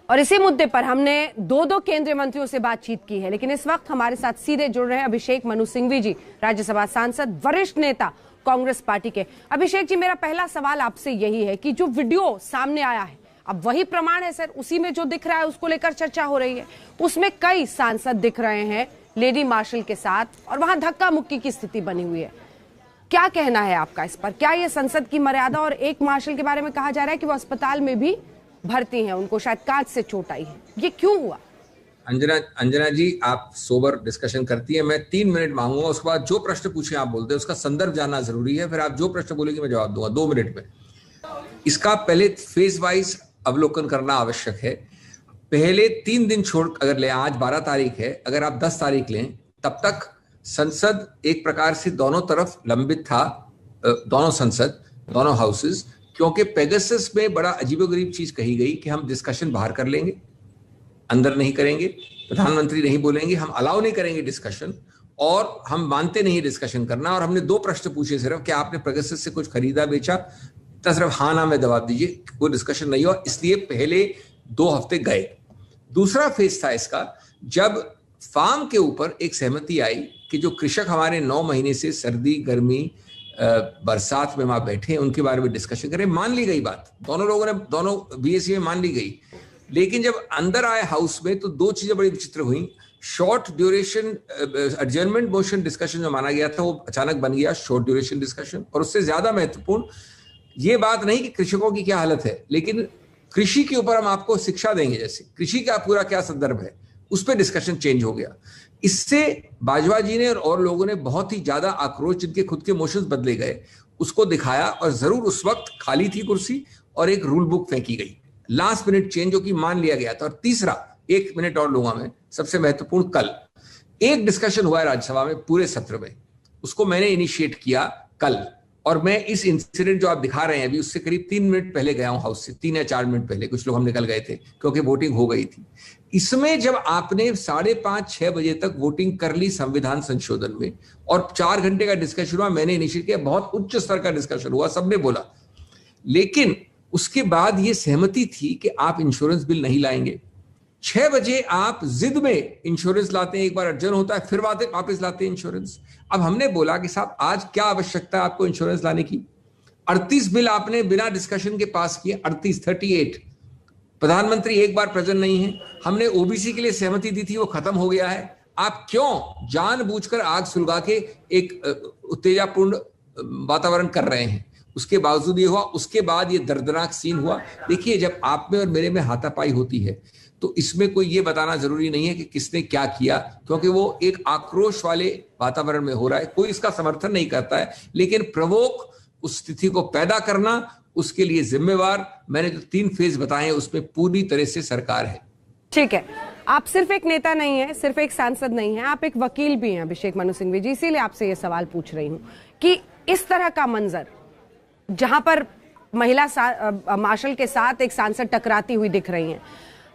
और इसी मुद्दे पर हमने दो केंद्रीय मंत्रियों से बातचीत की है, लेकिन इस वक्त हमारे साथ सीधे जुड़ रहे हैं अभिषेक मनु सिंघवी जी, राज्यसभा सांसद, वरिष्ठ नेता कांग्रेस पार्टी के। अभिषेक जी, मेरा पहला सवाल आपसे यही है कि जो वीडियो सामने आया है, अब वही प्रमाण है सर, उसी में जो दिख रहा है उसको लेकर चर्चा हो रही है। उसमें कई सांसद दिख रहे हैं लेडी मार्शल के साथ और वहां धक्का मुक्की की स्थिति बनी हुई है। क्या कहना है आपका इस पर? क्या ये संसद की मर्यादा? और एक मार्शल के बारे में कहा जा रहा है कि वो अस्पताल में भी भर्ती हैं, उनको शायद कांच से चोट आई है। ये क्यों हुआ? अंजना जी, आप सोबर डिस्कशन करती है। मैं 3 मिनट मांगूंगा, उसके बाद जो प्रश्न पूछे आप बोलते हैं उसका संदर्भ जानना जरूरी है, फिर आप जो प्रश्न बोलेंगे मैं जवाब दूंगा 2 मिनट में। इसका पहले फेज वाइज अवलोकन करना आवश्यक है। पहले 3 दिन छोड़ अगर लें, आज 12 तारीख है, अगर आप 10 तारीख लें, तब तक संसद एक प्रकार से दोनों तरफ लंबित था, दोनों संसद, दोनों हाउसेस, क्योंकि पेगासस में बड़ा अजीबोगरीब चीज कही गई कि हम डिस्कशन बाहर कर लेंगे, अंदर नहीं करेंगे, प्रधानमंत्री नहीं बोलेंगे, हम अलाउ नहीं करेंगे डिस्कशन, और हम मानते नहीं डिस्कशन करना। और हमने 2 प्रश्न पूछे सिर्फ कि आपने पेगासस से कुछ खरीदा बेचा, तो सिर्फ हाँ ना में जवाब दीजिए, कोई डिस्कशन नहीं हुआ। इसलिए पहले 2 हफ्ते गए। दूसरा फेज था इसका, जब फार्म के ऊपर एक सहमति आई कि जो कृषक हमारे 9 महीने से सर्दी गर्मी बरसात में वहां बैठे हैं, उनके बारे में डिस्कशन करें। मान ली गई बात, दोनों लोगों ने, दोनों बीएससी में मान ली गई। लेकिन जब अंदर आए हाउस में तो 2 चीजें बड़ी विचित्र हुई। Short duration adjournment motion discussion जो माना गया था, वो अचानक बन गया शॉर्ट ड्यूरेशन डिस्कशन। और उससे ज्यादा महत्वपूर्ण ये बात नहीं कि कृषकों की क्या हालत है, लेकिन कृषि के ऊपर हम आपको शिक्षा देंगे, जैसे कृषि का पूरा क्या संदर्भ है, उस पर डिस्कशन चेंज हो गया। इससे बाजवा जी ने और लोगों ने बहुत ही ज्यादा आक्रोश, जिनके खुद के इमोशंस बदले गए, उसको दिखाया। और जरूर उस वक्त खाली थी कुर्सी और एक रूल बुक फेंकी गई, लास्ट मिनट चेंज जो कि मान लिया गया था। और तीसरा, 1 मिनट और लूंगा मैं, सबसे महत्वपूर्ण, कल एक डिस्कशन हुआ है राज्यसभा में पूरे सत्र में, उसको मैंने इनिशिएट किया कल। और मैं इस इंसिडेंट जो आप दिखा रहे हैं अभी, उससे करीब 3 मिनट पहले गया हूं हाउस से, 3 या 4 मिनट पहले, कुछ लोग हम निकल गए थे क्योंकि वोटिंग हो गई थी। इसमें जब आपने 5:30-6 बजे तक वोटिंग कर ली संविधान संशोधन में, और 4 घंटे का डिस्कशन हुआ, मैंने इनिशिएट किया, बहुत उच्च स्तर का डिस्कशन हुआ, सबने बोला। लेकिन उसके बाद ये सहमति थी कि आप इंश्योरेंस बिल नहीं लाएंगे। 6 बजे आप जिद में इंश्योरेंस लाते हैं, एक बार अर्जन होता है, फिर वापस लाते हैं इंश्योरेंस। अब हमने बोला कि साहब आज क्या आवश्यकता है आपको इंश्योरेंस लाने की? 38 बिल आपने बिना डिस्कशन के पास किए, 38। प्रधानमंत्री एक बार प्रेजेंट नहीं है। हमने ओबीसी के लिए सहमति दी थी, वो खत्म हो गया है। आप क्यों जानबूझकर आग सुलगा के एक उत्तेजनापूर्ण वातावरण कर रहे हैं? उसके बावजूद ये हुआ। उसके बाद ये दर्दनाक सीन हुआ। देखिए, जब आप में और मेरे में हाथापाई होती है तो इसमें कोई ये बताना जरूरी नहीं है कि किसने क्या किया, क्योंकि वो एक आक्रोश वाले वातावरण में हो रहा है। कोई इसका समर्थन नहीं करता है, लेकिन प्रवोक उस स्थिति को पैदा करना, उसके लिए जिम्मेवार, मैंने जो 3 फेज बताए हैं उसमें पूरी तरह से सरकार है। ठीक है, आप सिर्फ एक नेता नहीं है, सिर्फ एक सांसद नहीं है, आप एक वकील भी हैं अभिषेक मनु सिंघवी जी। इसीलिए आपसे ये सवाल पूछ रही हूं कि इस तरह का मंजर जहां पर महिला मार्शल के साथ एक सांसद टकराती हुई दिख रही हैं,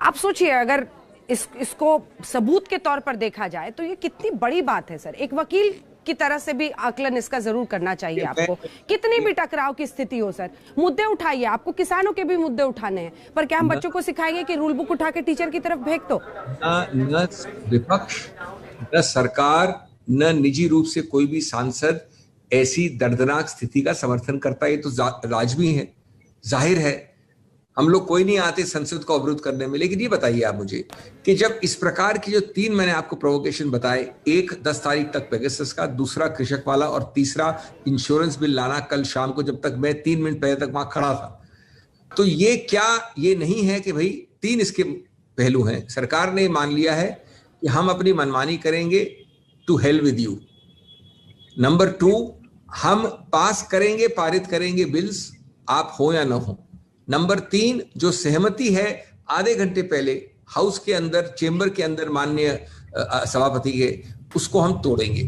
आप सोचिए अगर इसको सबूत के तौर पर देखा जाए तो ये कितनी बड़ी बात है सर। एक वकील की तरह से भी आकलन इसका जरूर करना चाहिए आपको। कितनी भी टकराव की स्थिति हो सर, मुद्दे उठाइए, आपको किसानों के भी मुद्दे उठाने हैं, पर क्या हम बच्चों को सिखाएंगे कि रूल बुक उठा के टीचर की तरफ फेंक दो? न विपक्ष, न सरकार, न निजी रूप से कोई भी सांसद ऐसी दर्दनाक स्थिति का समर्थन करता है। ये तो लाजमी है, जाहिर है। हम लोग कोई नहीं आते संसद को अवरुद्ध करने में। लेकिन ये बताइए आप मुझे कि जब इस प्रकार की जो 3 मैंने आपको प्रोवोकेशन बताए, एक 10 तारीख तक पेगासस का, दूसरा कृषक वाला, और तीसरा इंश्योरेंस बिल लाना कल शाम को, जब तक मैं 3 मिनट पहले तक वहां खड़ा था, तो ये क्या ये नहीं है कि भाई 3 इसके पहलू हैं? सरकार ने मान लिया है कि हम अपनी मनमानी करेंगे, to hell with you. Number 2, हम पास करेंगे, पारित करेंगे बिल्स, आप हो या ना हो। नंबर 3, जो सहमति है आधे घंटे पहले हाउस के अंदर, चेंबर के अंदर माननीय सभापति के, उसको हम तोड़ेंगे।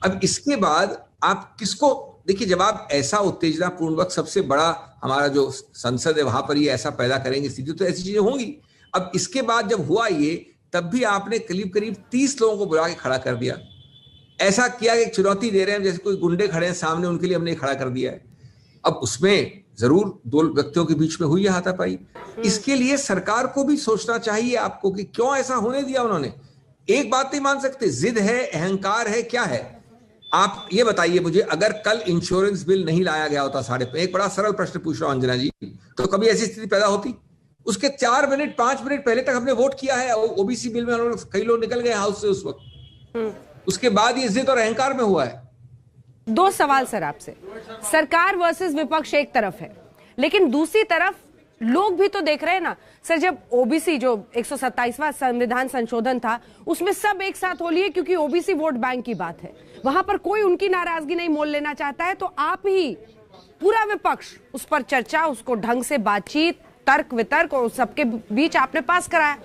अब इसके बाद आप किसको, देखिए, जब आप ऐसा उत्तेजनापूर्वक, सबसे बड़ा हमारा जो संसद है वहां पर ये ऐसा पैदा करेंगे स्थिति, तो ऐसी चीजें होंगी। अब इसके बाद जब हुआ ये, तब भी आपने करीब 30 लोगों को बुला के खड़ा कर दिया। ऐसा किया कि चुनौती दे रहे हैं, जैसे कोई गुंडे खड़े हैं सामने, उनके लिए हमने खड़ा कर दिया है। अब उसमें जरूर दो व्यक्तियों के बीच में हुई है हाथापाई। इसके लिए सरकार को भी सोचना चाहिए आपको कि क्यों ऐसा होने दिया उन्होंने। एक बात नहीं मान सकते, जिद है, अहंकार है, क्या है? आप ये बताइए मुझे, अगर कल इंश्योरेंस बिल नहीं लाया गया होता एक बड़ा सरल प्रश्न पूछ रहा हूं अंजना जी, तो कभी ऐसी स्थिति पैदा होती? उसके 4 मिनट 5 मिनट पहले तक हमने वोट किया है ओबीसी बिल में, कई लोग निकल गए हाउस से उस वक्त। उसके बाद ये जिद और अहंकार में हुआ है। दो सवाल सर आपसे, सरकार वर्सेस विपक्ष एक तरफ है, लेकिन दूसरी तरफ लोग भी तो देख रहे हैं ना सर। जब ओबीसी जो 127वां संविधान संशोधन था उसमें सब एक साथ हो लिए क्योंकि ओबीसी वोट बैंक की बात है, वहां पर कोई उनकी नाराजगी नहीं मोल लेना चाहता है, तो आप ही पूरा विपक्ष उस पर चर्चा, उसको ढंग से बातचीत, तर्क वितर्क और सबके बीच आपने पास कराया।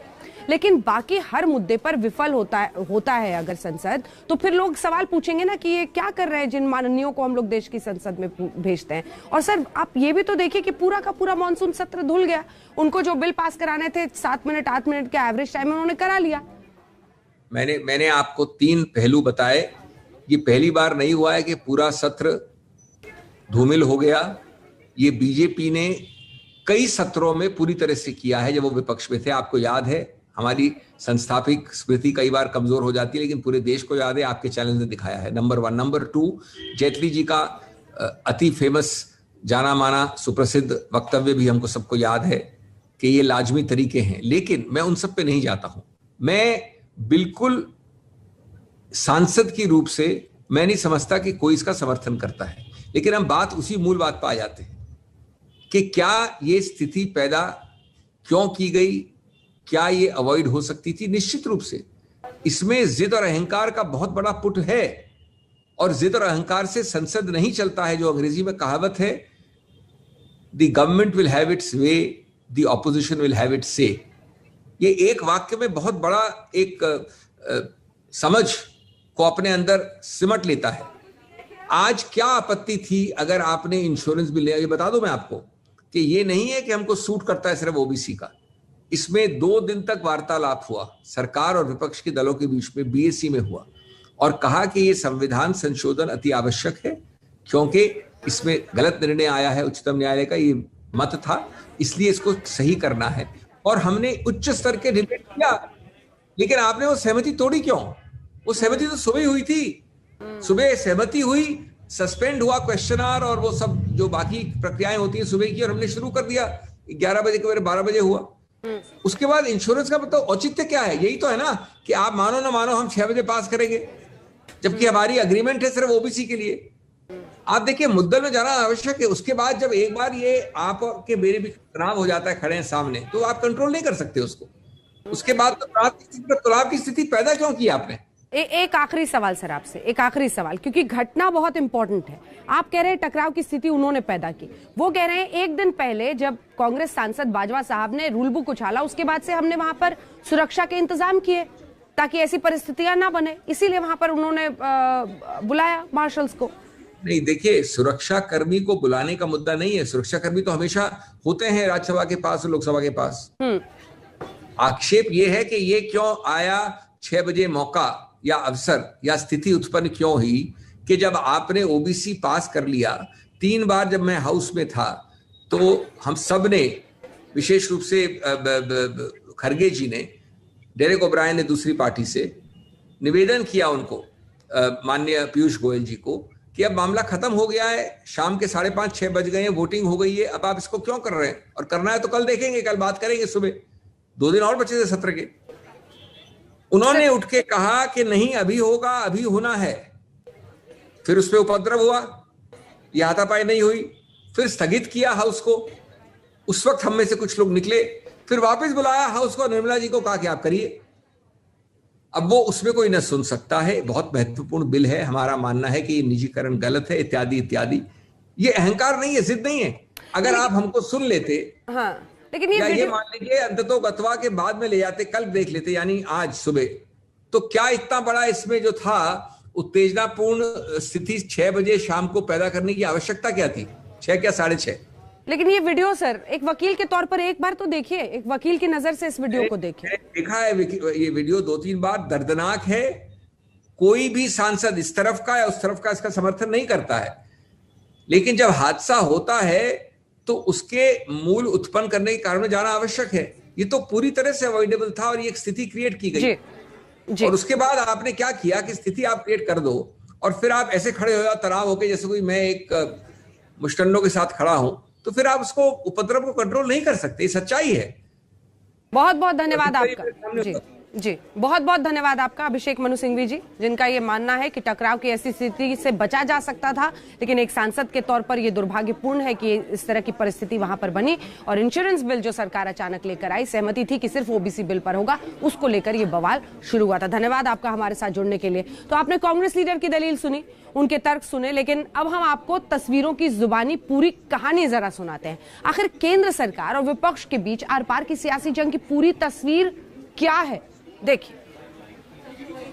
लेकिन बाकी हर मुद्दे पर विफल होता है अगर संसद, तो फिर लोग सवाल पूछेंगे ना कि ये क्या कर रहे हैं जिन माननीयों को हम लोग देश की संसद में भेजते हैं। और सर आप ये भी तो देखिए कि पूरा का पूरा मानसून सत्र धुल गया। उनको जो बिल पास कराने थे 7 मिनट 8 मिनट के एवरेज टाइम में उन्होंने करा लिया। मैंने आपको 3 पहलू बताए। ये पहली बार नहीं हुआ है कि पूरा सत्र धूमिल हो गया। ये बीजेपी ने कई सत्रों में पूरी तरह से किया है जब वो विपक्ष में थे। आपको याद है, हमारी संस्थापिक स्मृति कई बार कमजोर हो जाती है, लेकिन पूरे देश को याद है, आपके चैनल ने दिखाया है। नंबर 1। नंबर 2, जेटली जी का अति फेमस, जाना माना, सुप्रसिद्ध वक्तव्य भी हमको सबको याद है कि ये लाजमी तरीके हैं, लेकिन मैं उन सब पे नहीं जाता हूं। मैं बिल्कुल सांसद की रूप से मैं नहीं समझता कि कोई इसका समर्थन करता है, लेकिन हम बात उसी मूल बात पर आ जाते हैं कि क्या ये स्थिति पैदा क्यों की गई, क्या ये अवॉइड हो सकती थी? निश्चित रूप से इसमें जिद और अहंकार का बहुत बड़ा पुट है, और जिद और अहंकार से संसद नहीं चलता है। जो अंग्रेजी में कहावत है, the government will have it's way, the opposition will have it's से। ये एक वाक्य में बहुत बड़ा एक समझ को अपने अंदर सिमट लेता है। आज क्या आपत्ति थी अगर आपने इंश्योरेंस बिल लिया? ये बता दूं मैं आपको कि ये नहीं है कि हमको सूट करता है सिर्फ ओबीसी का। इसमें 2 दिन तक वार्तालाप हुआ सरकार और विपक्ष के दलों के बीच में, बीएसी में हुआ, और कहा कि ये संविधान संशोधन अति आवश्यक है क्योंकि इसमें गलत निर्णय आया है, उच्चतम न्यायालय का ये मत था, इसलिए इसको सही करना है। और हमने उच्च स्तर के डिबेट किया, लेकिन आपने वो सहमति तोड़ी क्यों? वो सहमति तो सुबह हुई थी, सुबह सहमति हुई, सस्पेंड हुआ क्वेश्चनर और वो सब जो बाकी प्रक्रियाएं होती हैं सुबह की, और हमने शुरू कर दिया 11 बजे के बजाय 12 बजे हुआ। उसके बाद इंश्योरेंस का मतलब औचित्य क्या है? यही तो है ना कि आप मानो ना मानो हम 6 बजे पास करेंगे, जबकि हमारी अग्रीमेंट है सिर्फ ओबीसी के लिए। आप देखिए, मुद्दे में जाना आवश्यक है। उसके बाद जब एक बार ये आप के मेरे भी तनाव हो जाता है खड़े हैं सामने, तो आप कंट्रोल नहीं कर सकते उसको। उसके बाद तो तनाव की स्थिति पैदा क्यों की आपने? एक आखिरी सवाल सर आपसे, एक आखिरी सवाल, क्योंकि घटना बहुत इंपॉर्टेंट है। आप कह रहे हैं टकराव की स्थिति उन्होंने पैदा की, वो कह रहे हैं एक दिन पहले जब कांग्रेस सांसद बाजवा साहब ने रूल बुक उछाला, उसके बाद से हमने वहां पर सुरक्षा के इंतजाम किए ताकि ऐसी परिस्थितियां ना बने, इसीलिए वहां पर उन्होंने बुलाया मार्शल्स को। नहीं, देखिए, सुरक्षा कर्मी को बुलाने का मुद्दा नहीं है। सुरक्षा कर्मी तो हमेशा होते हैं राज्यसभा के पास और लोकसभा के पास। आक्षेप ये है कि ये क्यों आया 6 बजे मौका या अवसर या स्थिति उत्पन्न क्यों हुई कि जब आपने ओबीसी पास कर लिया। 3 बार जब मैं हाउस में था तो हम सब ने, विशेष रूप से खरगे जी ने, डेरेक ओब्रायन ने दूसरी पार्टी से निवेदन किया उनको, माननीय पीयूष गोयल जी को, कि अब मामला खत्म हो गया है, शाम के 5:30 6 बज गए हैं, वोटिंग हो गई है, अब आप इसको क्यों कर रहे हैं? और करना है तो कल देखेंगे, कल बात करेंगे सुबह, 2 दिन और बचे थे सत्र के। उन्होंने उठ के कहा कि नहीं, अभी होगा, अभी होना है। फिर उस पर उपद्रव हुआ, यह हाथापाई नहीं हुई, फिर स्थगित किया हाउस को। उस वक्त हम में से कुछ लोग निकले, फिर वापस बुलाया हाउस को, निर्मला जी को कहा कि आप करिए। अब वो उसमें कोई न सुन सकता है, बहुत महत्वपूर्ण बिल है, हमारा मानना है कि ये निजीकरण गलत है, इत्यादि इत्यादि। ये अहंकार नहीं है, जिद नहीं है। अगर आप हमको सुन लेते, हाँ, लेकिन ये मान लीजिए अंततोगत्वा के बाद में ले जाते, कल देख लेते, यानी आज सुबह, तो क्या इतना बड़ा इसमें जो था उत्तेजनापूर्ण स्थिति 6 बजे शाम को पैदा करने की आवश्यकता क्या थी? 6 क्या 6:30? लेकिन ये वीडियो सर, एक वकील के तौर पर एक बार तो देखिए, एक वकील की नजर से इस वीडियो को देखिए। देखा है ये वीडियो 2-3 बार, दर्दनाक है। कोई भी सांसद इस तरफ का या उस तरफ का इसका समर्थन नहीं करता है, लेकिन जब हादसा होता है तो उसके मूल उत्पन्न करने के कारण में जाना आवश्यक है। ये तो पूरी तरह से अवॉइडेबल था और ये एक स्थिति क्रिएट की गई। जी। और उसके बाद आपने क्या किया कि स्थिति आप क्रिएट कर दो और फिर आप ऐसे खड़े हो जाओ तनाव होके, जैसे कोई मैं एक मुश्तन्नों के साथ खड़ा हूं, तो फिर आप उसको उपद्रव को कंट्रोल नहीं कर सकते। ये सच्चाई है। बहुत बहुत धन्यवाद आपका। जी बहुत बहुत धन्यवाद आपका अभिषेक मनु सिंघवी जी, जिनका ये मानना है कि टकराव की ऐसी स्थिति से बचा जा सकता था, लेकिन एक सांसद के तौर पर ये दुर्भाग्यपूर्ण है कि इस तरह की परिस्थिति वहां पर बनी। और इंश्योरेंस बिल जो सरकार अचानक लेकर आई, सहमति थी कि सिर्फ ओबीसी बिल पर होगा, उसको लेकर ये बवाल शुरू हुआ था। धन्यवाद आपका हमारे साथ जुड़ने के लिए। तो आपने कांग्रेस लीडर की दलील सुनी, उनके तर्क सुने, लेकिन अब हम आपको तस्वीरों की जुबानी पूरी कहानी जरा सुनाते हैं। आखिर केंद्र सरकार और विपक्ष के बीच आर पार की सियासी जंग की पूरी तस्वीर क्या है, देखिए।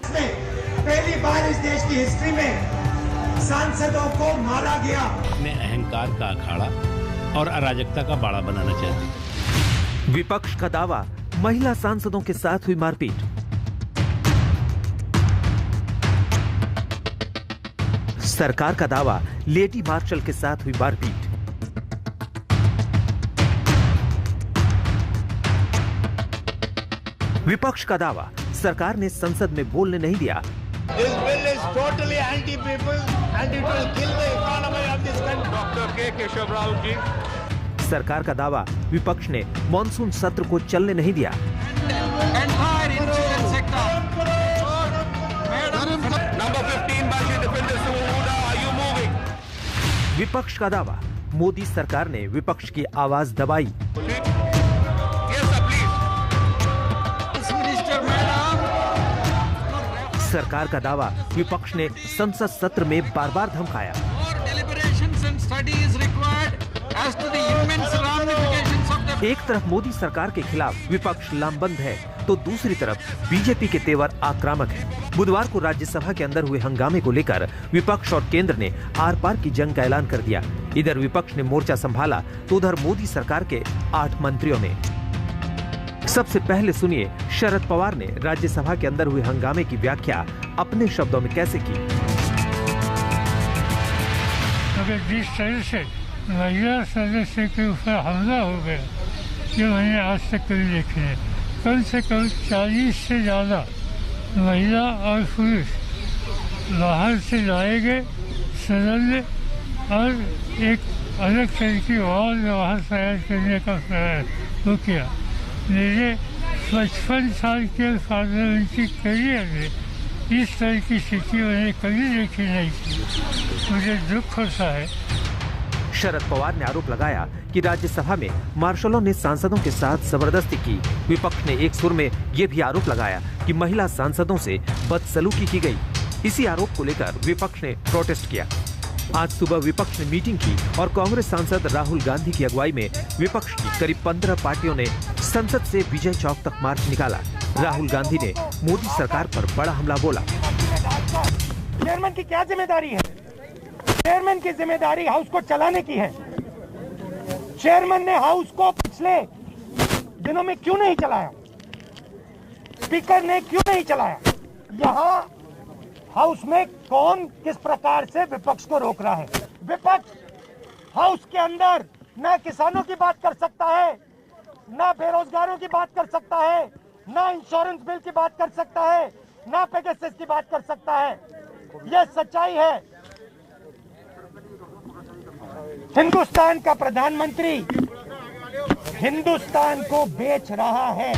पहली बार इस देश की हिस्ट्री में सांसदों को मारा गया। अपने अहंकार का अखाड़ा और अराजकता का बाड़ा बनाना चाहते हैं। विपक्ष का दावा, महिला सांसदों के साथ हुई मारपीट। सरकार का दावा, लेडी मार्शल के साथ हुई मारपीट। विपक्ष का दावा, सरकार ने संसद में बोलने नहीं दिया। This bill is totally anti-people and it will kill the economy of this country. Doctor के केशव राव जी। सरकार का दावा, विपक्ष ने मॉनसून सत्र को चलने नहीं दिया। विपक्ष का दावा, मोदी सरकार ने विपक्ष की आवाज दबाई। सरकार का दावा, विपक्ष ने संसद सत्र में बार बार धमकाया। एक तरफ मोदी सरकार के खिलाफ विपक्ष लामबंद है, तो दूसरी तरफ बीजेपी के तेवर आक्रामक है। बुधवार को राज्यसभा के अंदर हुए हंगामे को लेकर विपक्ष और केंद्र ने आर पार की जंग का ऐलान कर दिया। इधर विपक्ष ने मोर्चा संभाला, तो उधर मोदी सरकार के 8 मंत्रियों ने। सबसे पहले सुनिए शरद पवार ने राज्यसभा के अंदर हुए हंगामे की व्याख्या अपने शब्दों में कैसे की। जिस तरह से महिला सदस्य के ऊपर हमला हो गया, ये मैंने आज तक कभी देखे नहीं। कम से कम 40 से ज्यादा महिला और पुरुष बाहर से लाए गए सदन में और एक अलग तरह की आवाज बाहर तैयार करने का प्रयास वो किया। मेरे 55 साल के पार्लियामेंट्री करियर में इस तरह की स्थिति मैंने कभी देखी नहीं थी। मुझे दुख होता है। शरद पवार ने आरोप लगाया कि राज्यसभा में मार्शलों ने सांसदों के साथ जबरदस्ती की। विपक्ष ने एक सुर में ये भी आरोप लगाया कि महिला सांसदों से बदसलूकी की गई। इसी आरोप को लेकर विपक्ष ने प्रोटेस्ट किया। आज सुबह विपक्ष ने मीटिंग की और कांग्रेस सांसद राहुल गांधी की अगुवाई में विपक्ष की करीब 15 पार्टियों ने संसद से विजय चौक तक मार्च निकाला। राहुल गांधी ने मोदी सरकार पर बड़ा हमला बोला। चेयरमैन की क्या जिम्मेदारी है? चेयरमैन की जिम्मेदारी हाउस को चलाने की है। चेयरमैन ने हाउस को पिछले दिनों में क्यों नहीं चलाया? स्पीकर ने क्यों नहीं चलाया? यहाँ हाउस में कौन किस प्रकार से विपक्ष को रोक रहा है? विपक्ष हाउस के अंदर न किसानों की बात कर सकता है, न बेरोजगारों की बात कर सकता है, न इंश्योरेंस बिल की बात कर सकता है, न पेगासस की बात कर सकता है। यह सच्चाई है। हिंदुस्तान का प्रधानमंत्री हिंदुस्तान को बेच रहा है।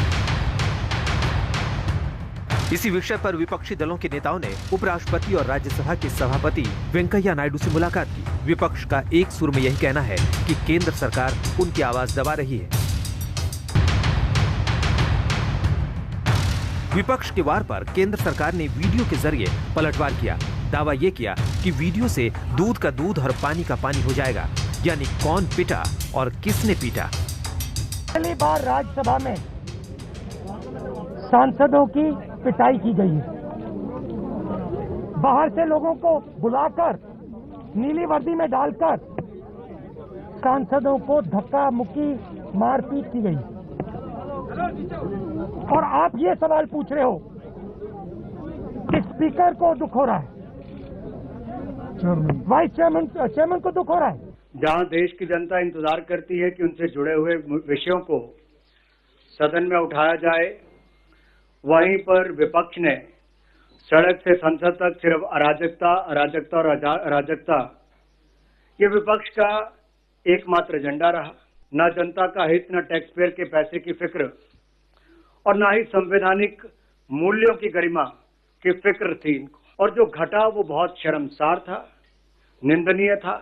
इसी विषय पर विपक्षी दलों के नेताओं ने उपराष्ट्रपति और राज्यसभा के सभापति वेंकैया नायडू से मुलाकात की। विपक्ष का एक सुर में यही कहना है कि केंद्र सरकार उनकी आवाज दबा रही है। विपक्ष के वार पर केंद्र सरकार ने वीडियो के जरिए पलटवार किया। दावा ये किया कि वीडियो से दूध का दूध और पानी का पानी हो जाएगा, यानी कौन पिटा और किसने पीटा। पहली बार राज्यसभा में सांसदों की पिटाई की गई है। बाहर से लोगों को बुलाकर नीली वर्दी में डालकर सांसदों को धक्का मुक्की मारपीट की गई। और आप ये सवाल पूछ रहे हो कि स्पीकर को दुख हो रहा है, वाइस चेयरमैन को दुख हो रहा है। जहां देश की जनता इंतजार करती है कि उनसे जुड़े हुए विषयों को सदन में उठाया जाए, वहीं पर विपक्ष ने सड़क से संसद तक सिर्फ अराजकता अराजकता और अराजकता, ये विपक्ष का एकमात्र एजेंडा रहा। न जनता का हित, न टैक्स पेयर के पैसे की फिक्र और न ही संवैधानिक मूल्यों की गरिमा की फिक्र थी इनको। और जो घटा वो बहुत शर्मसार था, निंदनीय था।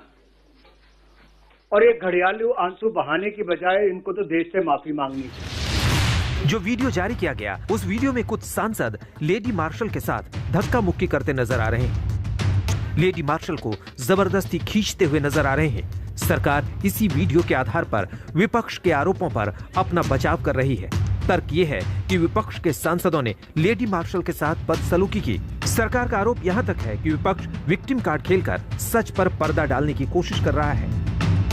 और ये घड़ियालू आंसू बहाने की बजाय इनको तो देश से माफी मांगनी चाहिए। जो वीडियो जारी किया गया, उस वीडियो में कुछ सांसद लेडी मार्शल के साथ धक्का मुक्की करते नजर आ रहे हैं। लेडी मार्शल को जबरदस्ती खींचते हुए नजर आ रहे हैं। सरकार इसी वीडियो के आधार पर विपक्ष के आरोपों पर अपना बचाव कर रही है। तर्क ये है कि विपक्ष के सांसदों ने लेडी मार्शल के साथ बदसलूकी की। सरकार का आरोप यहाँ तक है कि विपक्ष विक्टिम कार्ड खेलकर सच पर पर्दा डालने की कोशिश कर रहा है।